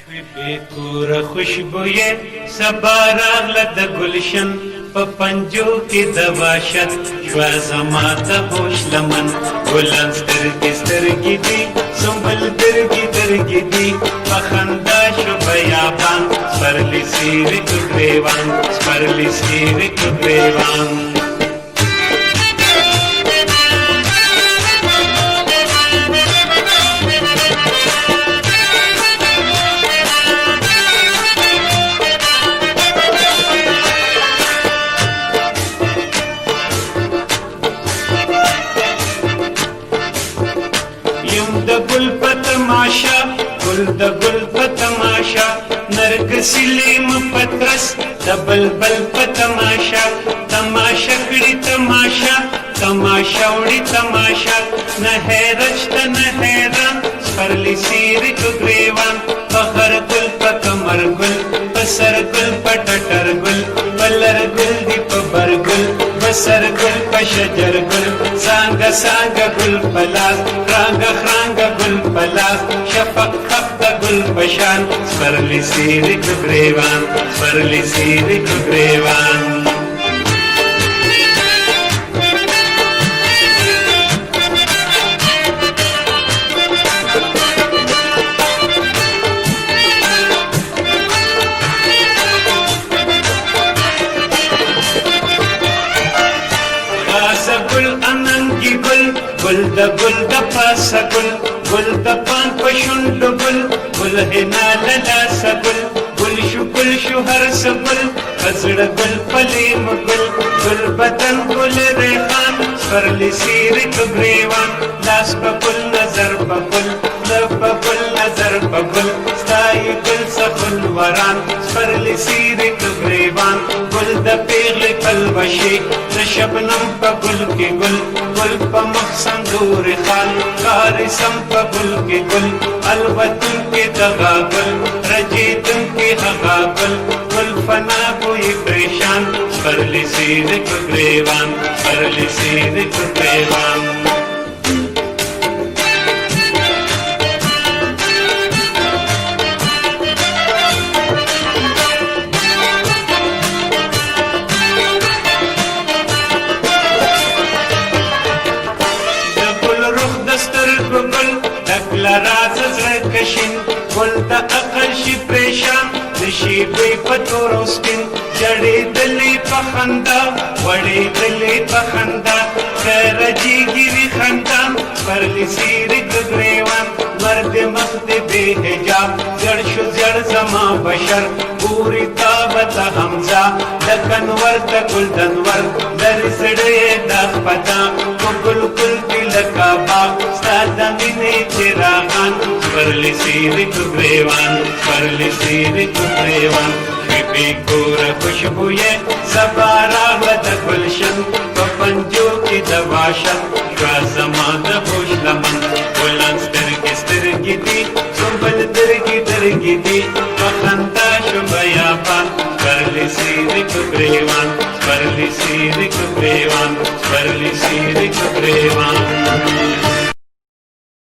बेकोर खुशबुए सबा रागला द गुलशन په پنجو کې د واشت شوا زما د هوش لمن ګلان سترګې سترګې دي سنبل درګې درګې دي په خندا شو بیابان سپرلي سیرې کو ګریوان سپرلي سیرې کو ګریوان د ګل په تماشا ګل د ګل په تماشا نرګسي لیم پترس د بلبل په تماشا تماشا کړي تماشا تماشا وړي تماشا نه هرچ ته نه حیران سپرلي سیرې کو ګریوان په هر ګل په کمر ګل په سر ګل په ټټر ګل په لر ګل دی په بر ګل په سر ګل په شجر ګل څانګه څانګه ګل په لاس رانګه خرانګه ګل په لاس شفق خپ د ګل په شان سپرلي سیرې کو ګریوان سپرلي سیرې کو ګریوان گل اننگی گل گل د گل د پاس گل گل د پان پشند گل گل هنا للاس گل گل شو هر سگل خزړ گل پلیم گل گل بدن گل ریحان سپرلي سیرې کو ګریوان لاس په گل نظر په گل لب په گل نظر په گل ستای گل سخل وران سپرلي سیرې کو ګریوان گل د پیغلې پلوشي د شبنم په گل کې گل گل په مخ سنگور خان کار سم په گل کې گل الوتن کې دغا گل رجیتن کې هغا گل گل فنا کوئی پریشان سپرلي سیرې کو ګریوان سپرلي سیرې کو ګریوان راز زړه کشین ګل د عقل شي پریشان نشي دوی په تور او سپین جړې دلې په خندا وړې دلې په خندا کرجیږي وی خندان سپرلي سیرې کو ګریوان مرد مخ دې بے حجاب زړ شو زړ زما بشر پوری تابت حمزه د کنور د ګلدنور در زړې د پتا ګل ګل دی لکا باغ ستاد مینې چراغان سپرلي سیرې کو ګریوان سپرلي سیرې کو ګریوان बेकोर खुशबुए सबा रागला द गुलशन په پنجو کې د واشت شوا زما د هوش لمن ګلان سترګې سترګې دي سنبل درګې درګې دي په خندا شو بیابان سپرلي سیرې کو ګریوان سپرلي سیرې کو ګریوان سپرلي سیرې کو ګریوان